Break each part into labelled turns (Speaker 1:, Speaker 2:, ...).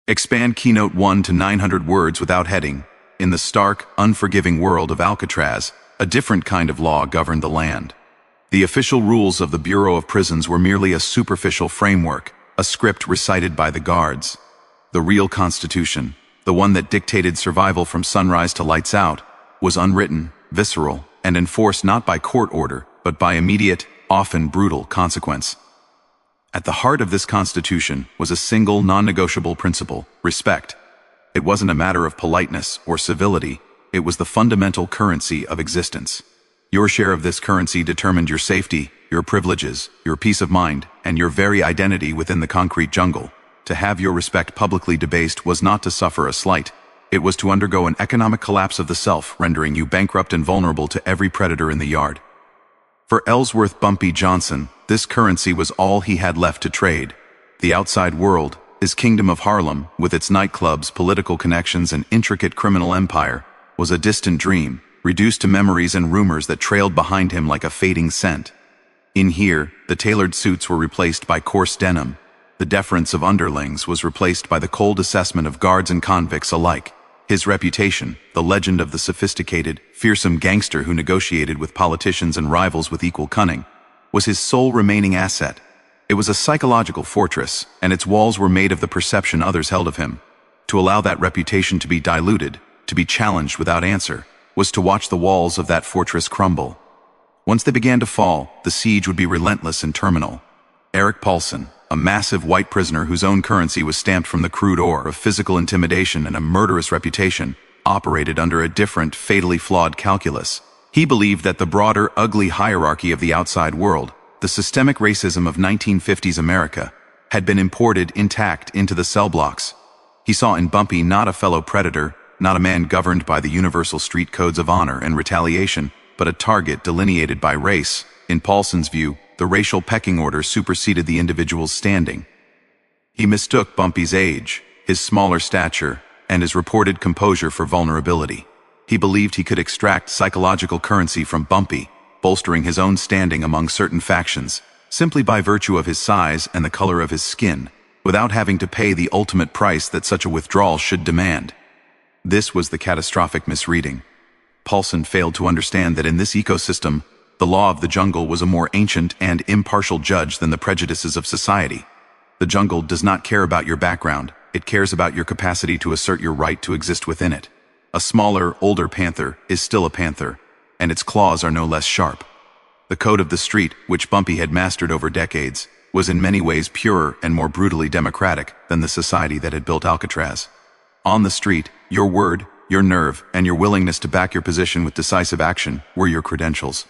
Speaker 1: Expand Keynote 1 to 900 words without heading. In the stark, unforgiving world of Alcatraz, a different kind of law governed the land. The official rules of the Bureau of Prisons were merely a superficial framework, a script recited by the guards. The real Constitution, the one that dictated survival from sunrise to lights out, was unwritten, visceral, and enforced not by court order, but by immediate, often brutal consequence. At the heart of this Constitution was a single non-negotiable principle: respect. It wasn't a matter of politeness or civility, it was the fundamental currency of existence. Your share of this currency determined your safety, your privileges, your peace of mind, and your very identity within the concrete jungle. To have your respect publicly debased was not to suffer a slight, it was to undergo an economic collapse of the self, rendering you bankrupt and vulnerable to every predator in the yard. For Ellsworth Bumpy Johnson, this currency was all he had left to trade. The outside world, his kingdom of Harlem, with its nightclubs, political connections, and intricate criminal empire, was a distant dream, reduced to memories and rumors that trailed behind him like a fading scent. In here, the tailored suits were replaced by coarse denim. The deference of underlings was replaced by the cold assessment of guards and convicts alike. His reputation, the legend of the sophisticated, fearsome gangster who negotiated with politicians and rivals with equal cunning, was his sole remaining asset. It was a psychological fortress, and its walls were made of the perception others held of him. To allow that reputation to be diluted, to be challenged without answer, was to watch the walls of that fortress crumble. Once they began to fall, the siege would be relentless and terminal. Eric Paulson, a massive white prisoner whose own currency was stamped from the crude ore of physical intimidation and a murderous reputation, operated under a different, fatally flawed calculus. He believed that the broader, ugly hierarchy of the outside world, the systemic racism of 1950s America, had been imported intact into the cell blocks. He saw in Bumpy not a fellow predator, not a man governed by the universal street codes of honor and retaliation, but a target delineated by race. In Paulson's view, the racial pecking order superseded the individual's standing. He mistook Bumpy's age, his smaller stature, and his reported composure for vulnerability. He believed he could extract psychological currency from Bumpy, bolstering his own standing among certain factions, simply by virtue of his size and the color of his skin, without having to pay the ultimate price that such a withdrawal should demand. This was the catastrophic misreading. Paulson failed to understand that in this ecosystem, the law of the jungle was a more ancient and impartial judge than the prejudices of society. The jungle does not care about your background, it cares about your capacity to assert your right to exist within it. A smaller, older panther is still a panther, and its claws are no less sharp. The code of the street, which Bumpy had mastered over decades, was in many ways purer and more brutally democratic than the society that had built Alcatraz. On the street, your word, your nerve, and your willingness to back your position with decisive action were your credentials.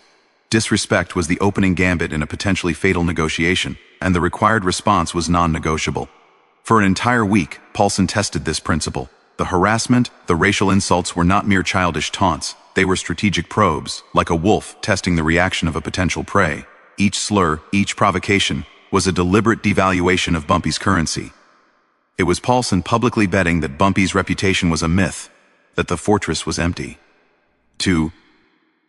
Speaker 1: Disrespect was the opening gambit in a potentially fatal negotiation, and the required response was non-negotiable. For an entire week, Paulson tested this principle. The harassment, the racial insults were not mere childish taunts. They were strategic probes, like a wolf testing the reaction of a potential prey. Each slur, each provocation, was a deliberate devaluation of Bumpy's currency. It was Paulson publicly betting that Bumpy's reputation was a myth, that the fortress was empty. To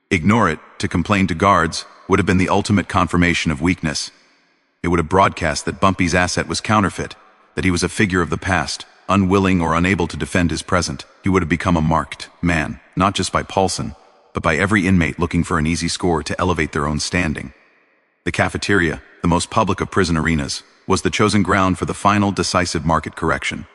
Speaker 1: ignore it, to complain to guards, would have been the ultimate confirmation of weakness. It would have broadcast that Bumpy's asset was counterfeit, that he was a figure of the past, unwilling or unable to defend his present. He would have become a marked man, not just by Paulson, but by every inmate looking for an easy score to elevate their own standing. The cafeteria, the most public of prison arenas, was the chosen ground for the final decisive market correction.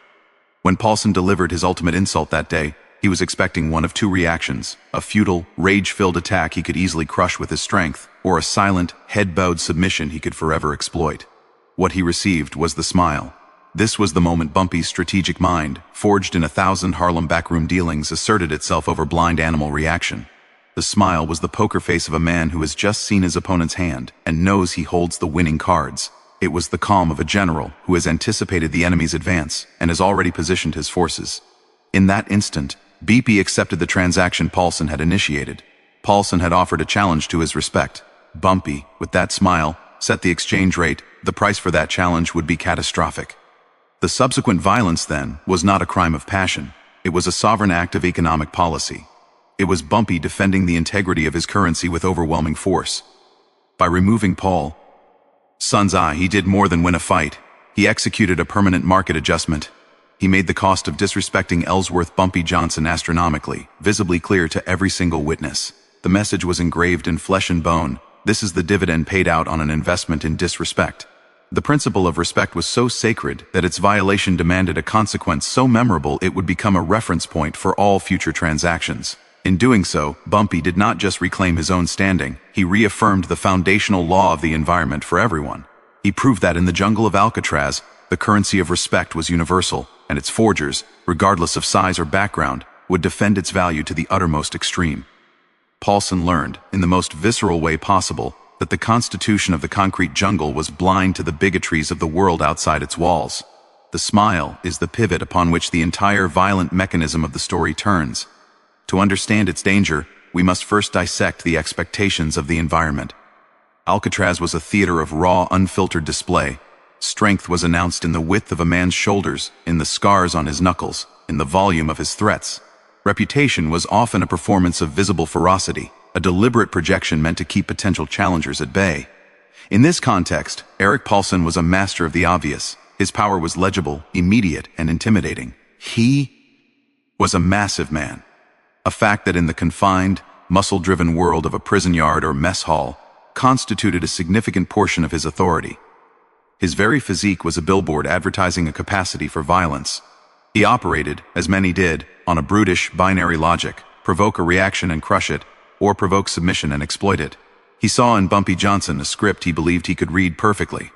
Speaker 1: When Paulson delivered his ultimate insult that day, he was expecting one of two reactions: a futile, rage-filled attack he could easily crush with his strength, or a silent, head-bowed submission he could forever exploit. What he received was the smile. This was the moment Bumpy's strategic mind, forged in 1,000 Harlem backroom dealings, asserted itself over blind animal reaction. The smile was the poker face of a man who has just seen his opponent's hand and knows he holds the winning cards. It was the calm of a general who has anticipated the enemy's advance and has already positioned his forces. In that instant, BP accepted the transaction Paulson had initiated. Paulson had offered a challenge to his respect. Bumpy, with that smile, set the exchange rate. The price for that challenge would be catastrophic. The subsequent violence, then, was not a crime of passion. It was a sovereign act of economic policy. It was Bumpy defending the integrity of his currency with overwhelming force. By removing Paulson's eye, he did more than win a fight. He executed a permanent market adjustment. He made the cost of disrespecting Ellsworth Bumpy Johnson astronomically, visibly clear to every single witness. The message was engraved in flesh and bone. This is the dividend paid out on an investment in disrespect. The principle of respect was so sacred that its violation demanded a consequence so memorable it would become a reference point for all future transactions. In doing so, Bumpy did not just reclaim his own standing, he reaffirmed the foundational law of the environment for everyone. He proved that in the jungle of Alcatraz, the currency of respect was universal, and its forgers, regardless of size or background, would defend its value to the uttermost extreme. Paulson learned, in the most visceral way possible, that the constitution of the concrete jungle was blind to the bigotries of the world outside its walls. The smile is the pivot upon which the entire violent mechanism of the story turns. To understand its danger, we must first dissect the expectations of the environment. Alcatraz was a theater of raw, unfiltered display. Strength was announced in the width of a man's shoulders, in the scars on his knuckles, in the volume of his threats. Reputation was often a performance of visible ferocity, a deliberate projection meant to keep potential challengers at bay. In this context, Eric Paulson was a master of the obvious. His power was legible, immediate, and intimidating. He was a massive man. A fact that in the confined, muscle-driven world of a prison yard or mess hall constituted a significant portion of his authority. His very physique was a billboard advertising a capacity for violence. He operated, as many did, on a brutish, binary logic: provoke a reaction and crush it, or provoke submission and exploit it. He saw in Bumpy Johnson a script he believed he could read perfectly.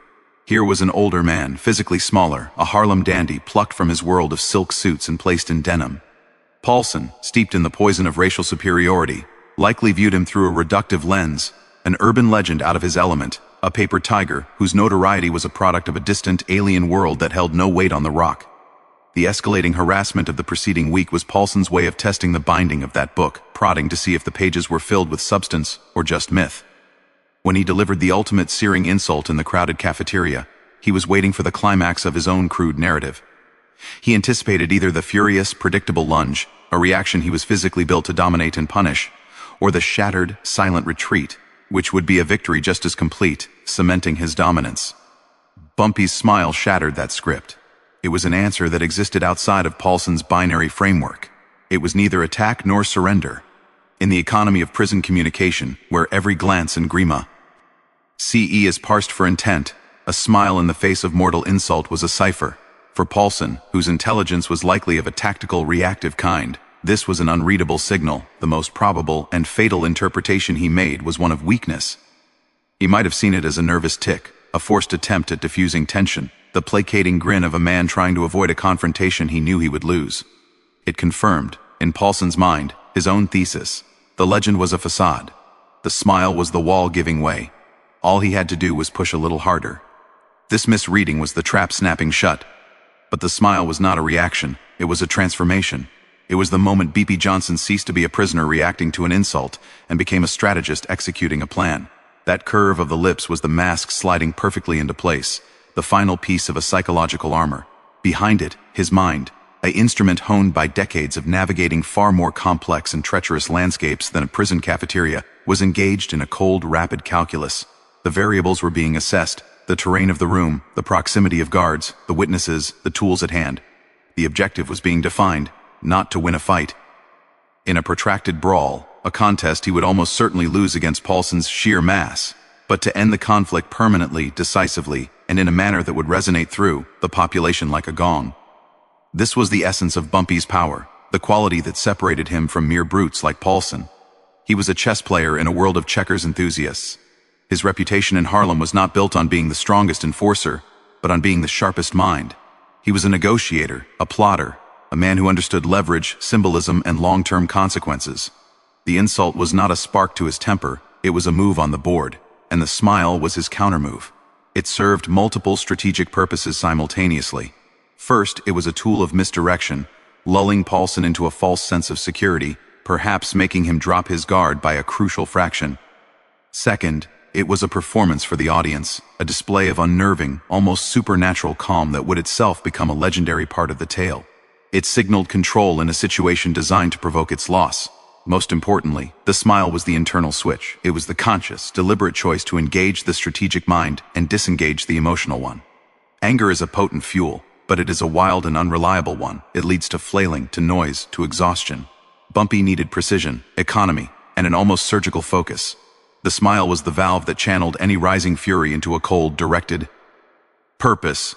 Speaker 1: Here was an older man, physically smaller, a Harlem dandy plucked from his world of silk suits and placed in denim. Paulson, steeped in the poison of racial superiority, likely viewed him through a reductive lens, an urban legend out of his element, a paper tiger whose notoriety was a product of a distant alien world that held no weight on the rock. The escalating harassment of the preceding week was Paulson's way of testing the binding of that book, prodding to see if the pages were filled with substance or just myth. When he delivered the ultimate searing insult in the crowded cafeteria, he was waiting for the climax of his own crude narrative. He anticipated either the furious, predictable lunge, a reaction he was physically built to dominate and punish, or the shattered, silent retreat, which would be a victory just as complete, cementing his dominance. Bumpy's smile shattered that script. It was an answer that existed outside of Paulson's binary framework. It was neither attack nor surrender. In the economy of prison communication, where every glance and grima CE is parsed for intent, a smile in the face of mortal insult was a cipher. For Paulson, whose intelligence was likely of a tactical, reactive kind, this was an unreadable signal. The most probable and fatal interpretation he made was one of weakness. He might have seen it as a nervous tic, a forced attempt at diffusing tension, the placating grin of a man trying to avoid a confrontation he knew he would lose. It confirmed, in Paulson's mind, his own thesis. The legend was a facade. The smile was the wall giving way. All he had to do was push a little harder. This misreading was the trap snapping shut. But the smile was not a reaction, it was a transformation. It was the moment Bumpy Johnson ceased to be a prisoner reacting to an insult and became a strategist executing a plan. That curve of the lips was the mask sliding perfectly into place, the final piece of a psychological armor. Behind it, his mind, an instrument honed by decades of navigating far more complex and treacherous landscapes than a prison cafeteria, was engaged in a cold, rapid calculus. The variables were being assessed: the terrain of the room, the proximity of guards, the witnesses, the tools at hand. The objective was being defined, not to win a fight. In a protracted brawl, a contest he would almost certainly lose against Paulson's sheer mass, but to end the conflict permanently, decisively, and in a manner that would resonate through the population like a gong. This was the essence of Bumpy's power, the quality that separated him from mere brutes like Paulson. He was a chess player in a world of checkers enthusiasts. His reputation in Harlem was not built on being the strongest enforcer, but on being the sharpest mind. He was a negotiator, a plotter, a man who understood leverage, symbolism, and long-term consequences. The insult was not a spark to his temper, it was a move on the board, and the smile was his countermove. It served multiple strategic purposes simultaneously. First, it was a tool of misdirection, lulling Paulson into a false sense of security, perhaps making him drop his guard by a crucial fraction. Second, it was a performance for the audience, a display of unnerving, almost supernatural calm that would itself become a legendary part of the tale. It signaled control in a situation designed to provoke its loss. Most importantly, the smile was the internal switch. It was the conscious, deliberate choice to engage the strategic mind and disengage the emotional one. Anger is a potent fuel. but it is a wild and unreliable one. It leads to flailing, to noise, to exhaustion. Bumpy needed precision, economy, and an almost surgical focus. The smile was the valve that channeled any rising fury into a cold, directed purpose.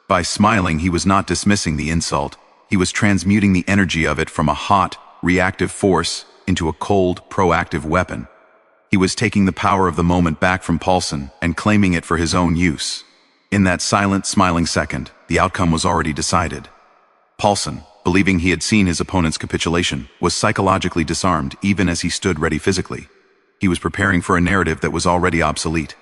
Speaker 1: By smiling, he was not dismissing the insult. He was transmuting the energy of it from a hot, reactive force into a cold, proactive weapon. He was taking the power of the moment back from Paulson and claiming it for his own use. In that silent, smiling second, the outcome was already decided. Paulson, believing he had seen his opponent's capitulation, was psychologically disarmed even as he stood ready physically. He was preparing for a narrative that was already obsolete.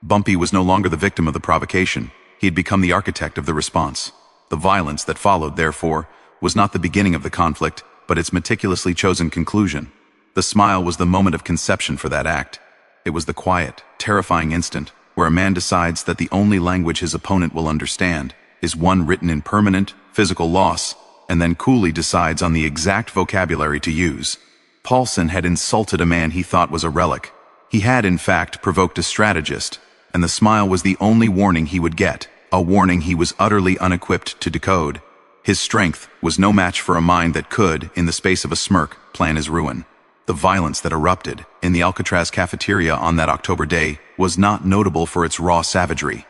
Speaker 1: Bumpy was no longer the victim of the provocation. He had become the architect of the response. The violence that followed, therefore, was not the beginning of the conflict, but its meticulously chosen conclusion. The smile was the moment of conception for that act. It was the quiet, terrifying instant where a man decides that the only language his opponent will understand is one written in permanent, physical loss, and then coolly decides on the exact vocabulary to use. Paulson had insulted a man he thought was a relic. He had, in fact, provoked a strategist, and the smile was the only warning he would get, a warning he was utterly unequipped to decode. His strength was no match for a mind that could, in the space of a smirk, plan his ruin. The violence that erupted in the Alcatraz cafeteria on that October day was not notable for its raw savagery.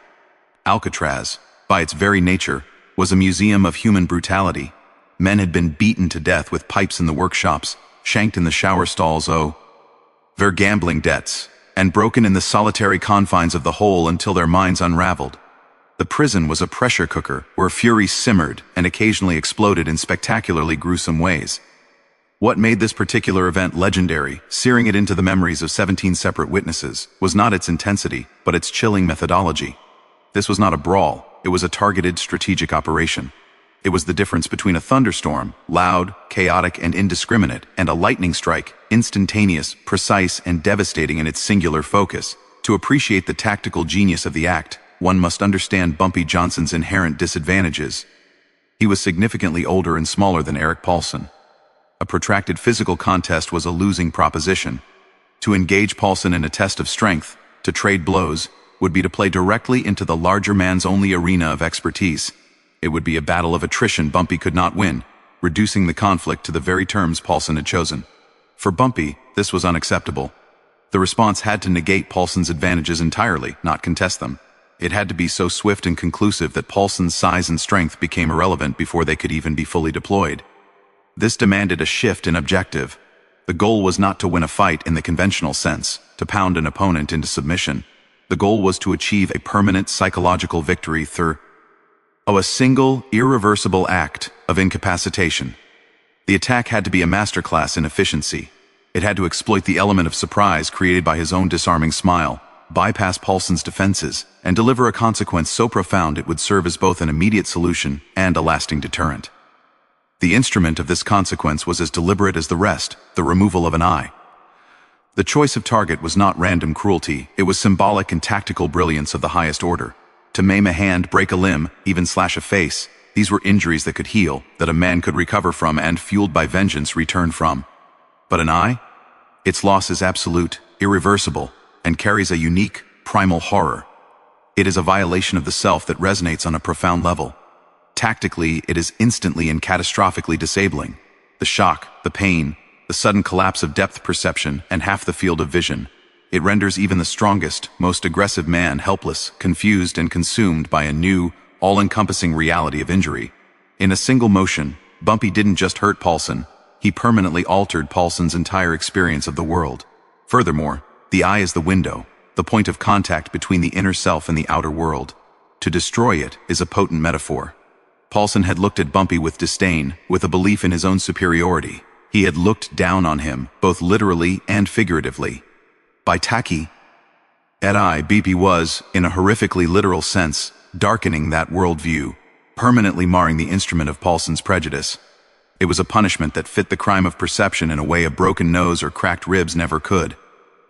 Speaker 1: Alcatraz, by its very nature, was a museum of human brutality. Men had been beaten to death with pipes in the workshops, shanked in the shower stalls, their gambling debts, and broken in the solitary confines of the hole until their minds unraveled. The prison was a pressure cooker where fury simmered and occasionally exploded in spectacularly gruesome ways. What made this particular event legendary, searing it into the memories of 17 separate witnesses, was not its intensity, but its chilling methodology. This was not a brawl, it was a targeted strategic operation. It was the difference between a thunderstorm, loud, chaotic, and indiscriminate, and a lightning strike, instantaneous, precise, and devastating in its singular focus. To appreciate the tactical genius of the act, one must understand Bumpy Johnson's inherent disadvantages. He was significantly older and smaller than Eric Paulson. A protracted physical contest was a losing proposition. To engage Paulson in a test of strength, to trade blows, would be to play directly into the larger man's only arena of expertise. It would be a battle of attrition Bumpy could not win, reducing the conflict to the very terms Paulson had chosen. For Bumpy, this was unacceptable. The response had to negate Paulson's advantages entirely, not contest them. It had to be so swift and conclusive that Paulson's size and strength became irrelevant before they could even be fully deployed. This demanded a shift in objective. The goal was not to win a fight in the conventional sense, to pound an opponent into submission. The goal was to achieve a permanent psychological victory through a single, irreversible act of incapacitation. The attack had to be a masterclass in efficiency. It had to exploit the element of surprise created by his own disarming smile, bypass Paulson's defenses, and deliver a consequence so profound it would serve as both an immediate solution and a lasting deterrent. The instrument of this consequence was as deliberate as the rest, the removal of an eye. The choice of target was not random cruelty, it was symbolic and tactical brilliance of the highest order. To maim a hand, break a limb, even slash a face, these were injuries that could heal, that a man could recover from and, fueled by vengeance, return from. But an eye? Its loss is absolute, irreversible, and carries a unique, primal horror. It is a violation of the self that resonates on a profound level. Tactically, it is instantly and catastrophically disabling. The shock, the pain, the sudden collapse of depth perception and half the field of vision. It renders even the strongest, most aggressive man helpless, confused, and consumed by a new, all-encompassing reality of injury. In a single motion, Bumpy didn't just hurt Paulson, he permanently altered Paulson's entire experience of the world. Furthermore, the eye is the window, the point of contact between the inner self and the outer world. To destroy it is a potent metaphor. Paulson had looked at Bumpy with disdain, with a belief in his own superiority. He had looked down on him, both literally and figuratively. By tacky, Bumpy was, in a horrifically literal sense, darkening that worldview, permanently marring the instrument of Paulson's prejudice. It was a punishment that fit the crime of perception in a way a broken nose or cracked ribs never could.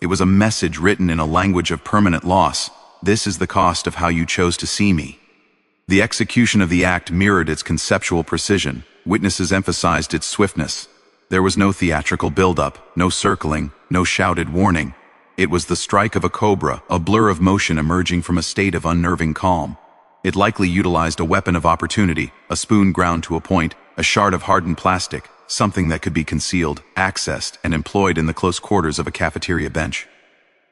Speaker 1: It was a message written in a language of permanent loss. This is the cost of how you chose to see me. The execution of the act mirrored its conceptual precision. Witnesses emphasized its swiftness. There was no theatrical build-up, no circling, no shouted warning. It was the strike of a cobra, a blur of motion emerging from a state of unnerving calm. It likely utilized a weapon of opportunity, a spoon ground to a point, a shard of hardened plastic, something that could be concealed, accessed, and employed in the close quarters of a cafeteria bench.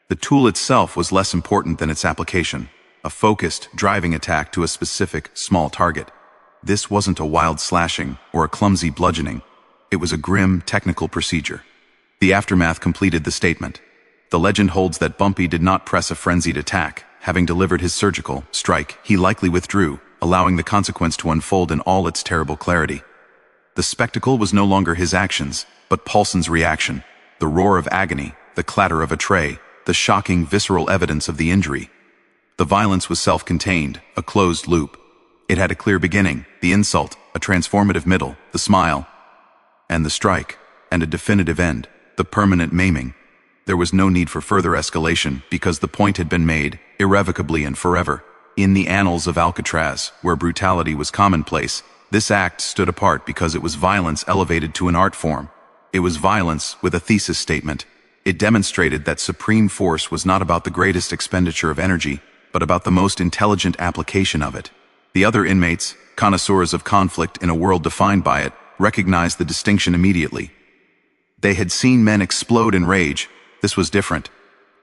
Speaker 1: The tool itself was less important than its application, a focused, driving attack to a specific, small target. This wasn't a wild slashing or a clumsy bludgeoning. It was a grim, technical procedure. The aftermath completed the statement. The legend holds that Bumpy did not press a frenzied attack. Having delivered his surgical strike, he likely withdrew, allowing the consequence to unfold in all its terrible clarity. The spectacle was no longer his actions, but Paulson's reaction. The roar of agony, the clatter of a tray, the shocking, visceral evidence of the injury. The violence was self-contained, a closed loop. It had a clear beginning, the insult, a transformative middle, the smile, and the strike, and a definitive end, the permanent maiming. There was no need for further escalation because the point had been made, irrevocably and forever. In the annals of Alcatraz, where brutality was commonplace, this act stood apart because it was violence elevated to an art form. It was violence with a thesis statement. It demonstrated that supreme force was not about the greatest expenditure of energy, but about the most intelligent application of it. The other inmates, connoisseurs of conflict in a world defined by it, recognized the distinction immediately. They had seen men explode in rage. This was different.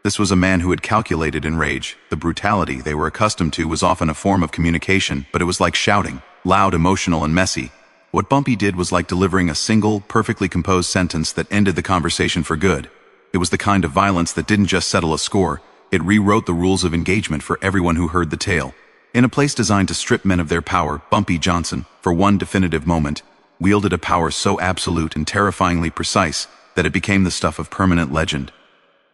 Speaker 1: This was a man who had calculated in rage. The brutality they were accustomed to was often a form of communication, but it was like shouting, loud, emotional, and messy. What Bumpy did was like delivering a single, perfectly composed sentence that ended the conversation for good. It was the kind of violence that didn't just settle a score, it rewrote the rules of engagement for everyone who heard the tale. In a place designed to strip men of their power, Bumpy Johnson, for one definitive moment, wielded a power so absolute and terrifyingly precise that it became the stuff of permanent legend.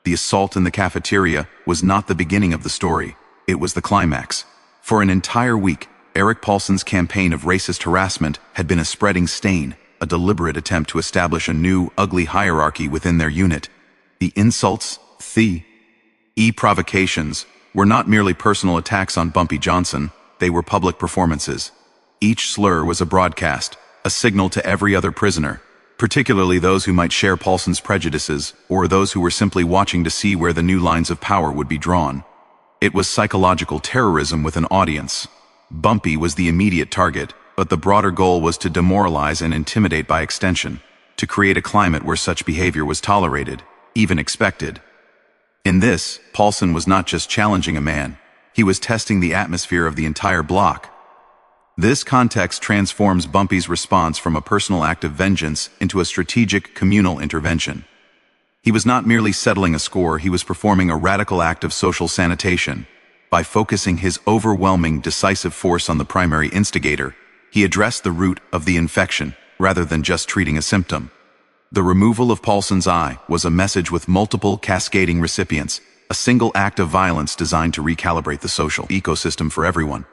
Speaker 1: The assault in the cafeteria was not the beginning of the story, it was the climax. For an entire week, Eric Paulson's campaign of racist harassment had been a spreading stain, a deliberate attempt to establish a new, ugly hierarchy within their unit. The insults, provocations, were not merely personal attacks on Bumpy Johnson, they were public performances. Each slur was a broadcast, a signal to every other prisoner, particularly those who might share Paulson's prejudices, or those who were simply watching to see where the new lines of power would be drawn. It was psychological terrorism with an audience. Bumpy was the immediate target, but the broader goal was to demoralize and intimidate by extension, to create a climate where such behavior was tolerated, even expected. In this, Paulson was not just challenging a man, he was testing the atmosphere of the entire block. This context transforms Bumpy's response from a personal act of vengeance into a strategic, communal intervention. He was not merely settling a score, he was performing a radical act of social sanitation. By focusing his overwhelming, decisive force on the primary instigator, he addressed the root of the infection, rather than just treating a symptom. The removal of Paulson's eye was a message with multiple cascading recipients, a single act of violence designed to recalibrate the social ecosystem for everyone.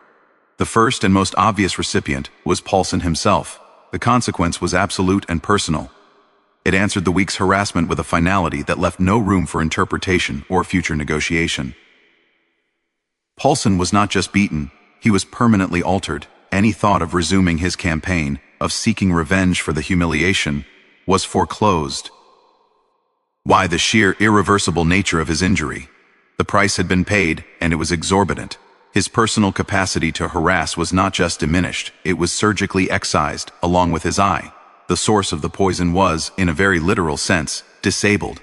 Speaker 1: The first and most obvious recipient was Paulson himself. The consequence was absolute and personal. It answered the week's harassment with a finality that left no room for interpretation or future negotiation. Paulson was not just beaten, he was permanently altered. Any thought of resuming his campaign, of seeking revenge for the humiliation, was foreclosed. Why? The sheer irreversible nature of his injury. The price had been paid, and it was exorbitant. His personal capacity to harass was not just diminished, it was surgically excised, along with his eye. The source of the poison was, in a very literal sense, disabled.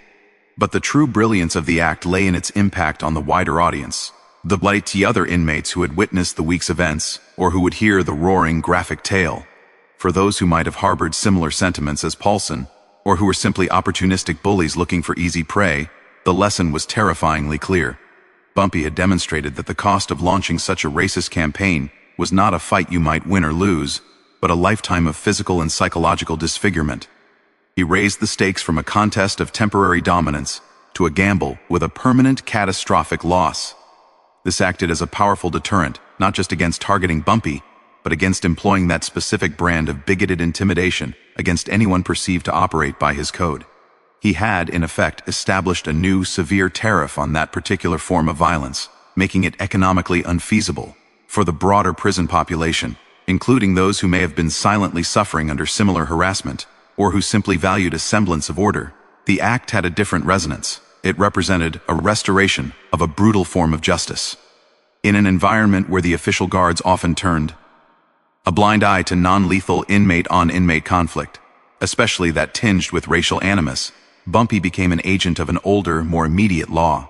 Speaker 1: But the true brilliance of the act lay in its impact on the wider audience. The blight to other inmates who had witnessed the week's events, or who would hear the roaring, graphic tale. For those who might have harbored similar sentiments as Paulson, or who were simply opportunistic bullies looking for easy prey, the lesson was terrifyingly clear. Bumpy had demonstrated that the cost of launching such a racist campaign was not a fight you might win or lose, but a lifetime of physical and psychological disfigurement. He raised the stakes from a contest of temporary dominance to a gamble with a permanent catastrophic loss. This acted as a powerful deterrent, not just against targeting Bumpy, but against employing that specific brand of bigoted intimidation against anyone perceived to operate by his code. He had, in effect, established a new, severe tariff on that particular form of violence, making it economically unfeasible for the broader prison population, including those who may have been silently suffering under similar harassment, or who simply valued a semblance of order. The act had a different resonance. It represented a restoration of a brutal form of justice. In an environment where the official guards often turned a blind eye to non-lethal inmate-on-inmate conflict, especially that tinged with racial animus, Bumpy became an agent of an older, more immediate law.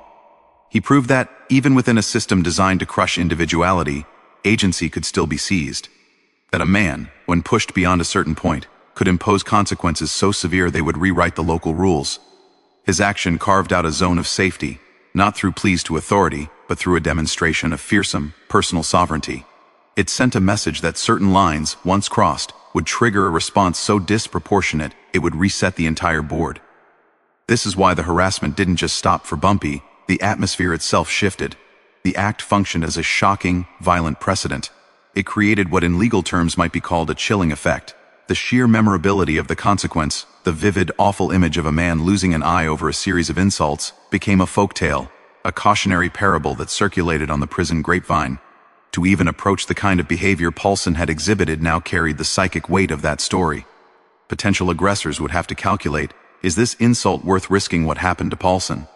Speaker 1: He proved that, even within a system designed to crush individuality, agency could still be seized. That a man, when pushed beyond a certain point, could impose consequences so severe they would rewrite the local rules. His action carved out a zone of safety, not through pleas to authority, but through a demonstration of fearsome, personal sovereignty. It sent a message that certain lines, once crossed, would trigger a response so disproportionate it would reset the entire board. This is why the harassment didn't just stop for Bumpy, the atmosphere itself shifted. The act functioned as a shocking, violent precedent. It created what in legal terms might be called a chilling effect. The sheer memorability of the consequence, the vivid, awful image of a man losing an eye over a series of insults, became a folktale, a cautionary parable that circulated on the prison grapevine. To even approach the kind of behavior Paulson had exhibited now carried the psychic weight of that story. Potential aggressors would have to calculate, is this insult worth risking what happened to Paulson?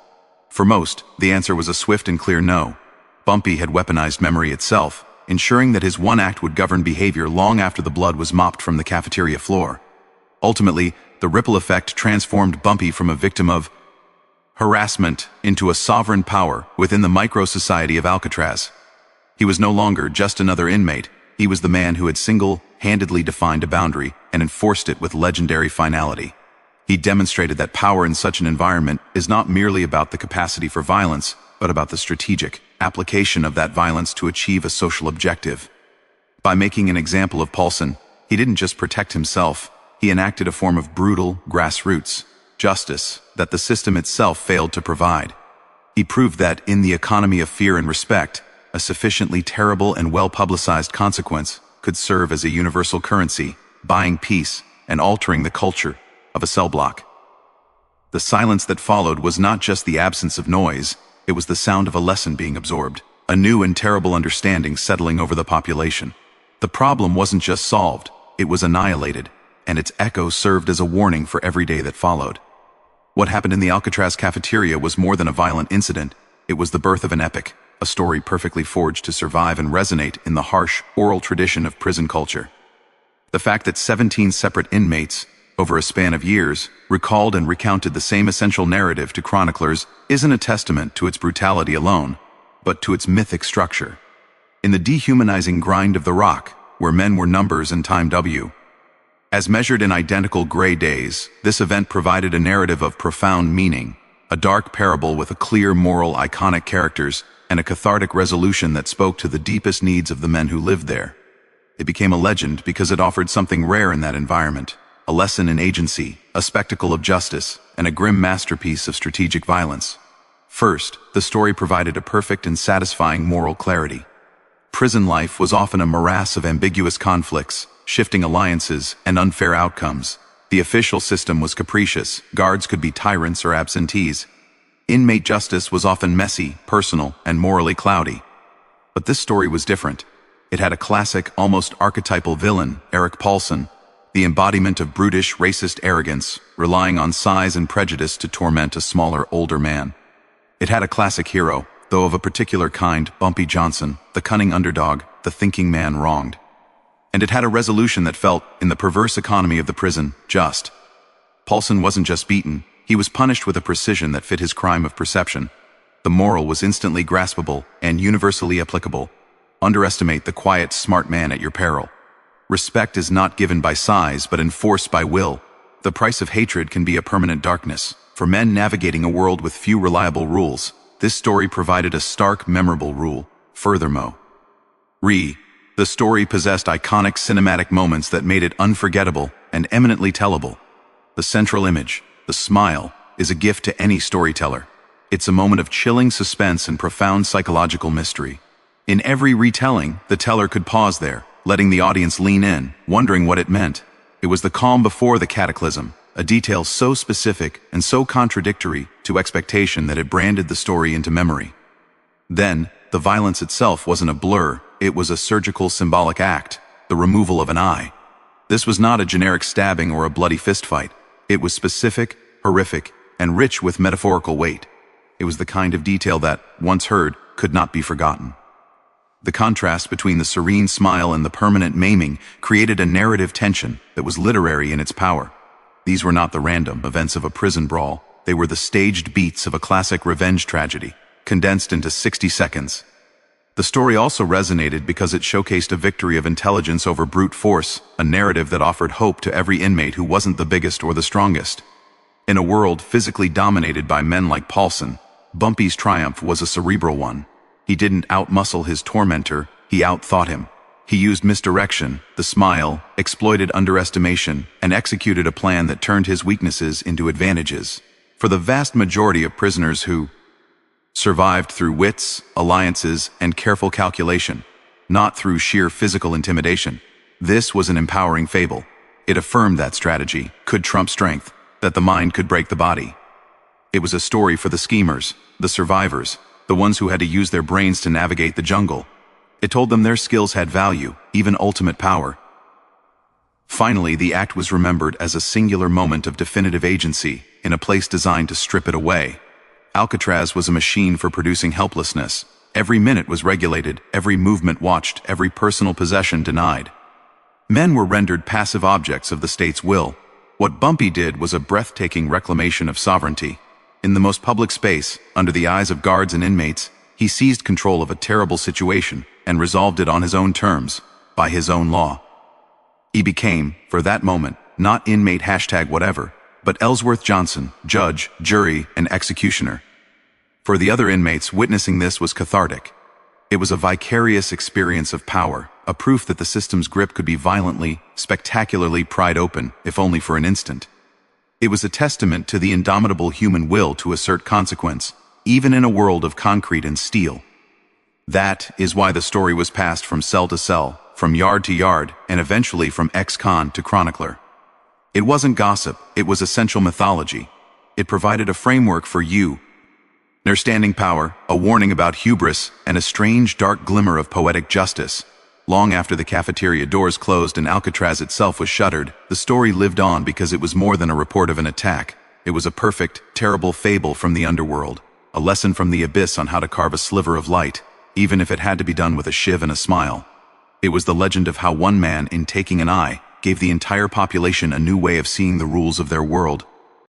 Speaker 1: For most, the answer was a swift and clear no. Bumpy had weaponized memory itself, ensuring that his one act would govern behavior long after the blood was mopped from the cafeteria floor. Ultimately, the ripple effect transformed Bumpy from a victim of harassment into a sovereign power within the micro-society of Alcatraz. He was no longer just another inmate. He was the man who had single-handedly defined a boundary and enforced it with legendary finality. He demonstrated that power in such an environment is not merely about the capacity for violence, but about the strategic application of that violence to achieve a social objective. By making an example of Paulson, he didn't just protect himself, he enacted a form of brutal, grassroots justice that the system itself failed to provide. He proved that, in the economy of fear and respect, a sufficiently terrible and well-publicized consequence could serve as a universal currency, buying peace and altering the culture of a cell block. The silence that followed was not just the absence of noise, it was the sound of a lesson being absorbed, a new and terrible understanding settling over the population. The problem wasn't just solved, it was annihilated, and its echo served as a warning for every day that followed. What happened in the Alcatraz cafeteria was more than a violent incident, it was the birth of an epic, a story perfectly forged to survive and resonate in the harsh, oral tradition of prison culture. The fact that 17 separate inmates, over a span of years, recalled and recounted the same essential narrative to chroniclers isn't a testament to its brutality alone, but to its mythic structure. In the dehumanizing grind of the rock, where men were numbers and time W, as measured in identical gray days, this event provided a narrative of profound meaning, a dark parable with a clear moral iconic characters, and a cathartic resolution that spoke to the deepest needs of the men who lived there. It became a legend because it offered something rare in that environment, a lesson in agency, a spectacle of justice, and a grim masterpiece of strategic violence. First, the story provided a perfect and satisfying moral clarity. Prison life was often a morass of ambiguous conflicts, shifting alliances, and unfair outcomes. The official system was capricious, guards could be tyrants or absentees. Inmate justice was often messy, personal, and morally cloudy. But this story was different. It had a classic, almost archetypal villain, Eric Paulson, the embodiment of brutish, racist arrogance, relying on size and prejudice to torment a smaller, older man. It had a classic hero, though of a particular kind, Bumpy Johnson, the cunning underdog, the thinking man wronged. And it had a resolution that felt, in the perverse economy of the prison, just. Paulson wasn't just beaten, he was punished with a precision that fit his crime of perception. The moral was instantly graspable and universally applicable. Underestimate the quiet, smart man at your peril. Respect is not given by size, but enforced by will. The price of hatred can be a permanent darkness. For men navigating a world with few reliable rules, this story provided a stark, memorable rule. Furthermore, the story possessed iconic cinematic moments that made it unforgettable and eminently tellable. The central image, the smile, is a gift to any storyteller. It's a moment of chilling suspense and profound psychological mystery. In every retelling, the teller could pause there, letting the audience lean in, wondering what it meant. It was the calm before the cataclysm, a detail so specific and so contradictory to expectation that it branded the story into memory. Then, the violence itself wasn't a blur, it was a surgical symbolic act, the removal of an eye. This was not a generic stabbing or a bloody fistfight. It was specific, horrific, and rich with metaphorical weight. It was the kind of detail that, once heard, could not be forgotten. The contrast between the serene smile and the permanent maiming created a narrative tension that was literary in its power. These were not the random events of a prison brawl. They were the staged beats of a classic revenge tragedy, condensed into 60 seconds. The story also resonated because it showcased a victory of intelligence over brute force, a narrative that offered hope to every inmate who wasn't the biggest or the strongest. In a world physically dominated by men like Paulson, Bumpy's triumph was a cerebral one. He didn't outmuscle his tormentor, he outthought him. He used misdirection, the smile, exploited underestimation, and executed a plan that turned his weaknesses into advantages. For the vast majority of prisoners who survived through wits, alliances, and careful calculation, not through sheer physical intimidation, this was an empowering fable. It affirmed that strategy could trump strength, that the mind could break the body. It was a story for the schemers, the survivors, the ones who had to use their brains to navigate the jungle. It told them their skills had value, even ultimate power. Finally, the act was remembered as a singular moment of definitive agency in a place designed to strip it away. Alcatraz was a machine for producing helplessness. Every minute was regulated, every movement watched, every personal possession denied. Men were rendered passive objects of the state's will. What Bumpy did was a breathtaking reclamation of sovereignty. In the most public space, under the eyes of guards and inmates, he seized control of a terrible situation and resolved it on his own terms, by his own law. He became, for that moment, not inmate #whatever, but Ellsworth Johnson, judge, jury, and executioner. For the other inmates, witnessing this was cathartic. It was a vicarious experience of power, a proof that the system's grip could be violently, spectacularly pried open, if only for an instant. It was a testament to the indomitable human will to assert consequence, even in a world of concrete and steel. That is why the story was passed from cell to cell, from yard to yard, and eventually from ex-con to chronicler. It wasn't gossip, it was essential mythology. It provided a framework for you, understanding power, a warning about hubris, and a strange dark glimmer of poetic justice. Long after the cafeteria doors closed and Alcatraz itself was shuttered, the story lived on because it was more than a report of an attack. It was a perfect, terrible fable from the underworld, a lesson from the abyss on how to carve a sliver of light, even if it had to be done with a shiv and a smile. It was the legend of how one man, in taking an eye, gave the entire population a new way of seeing the rules of their world.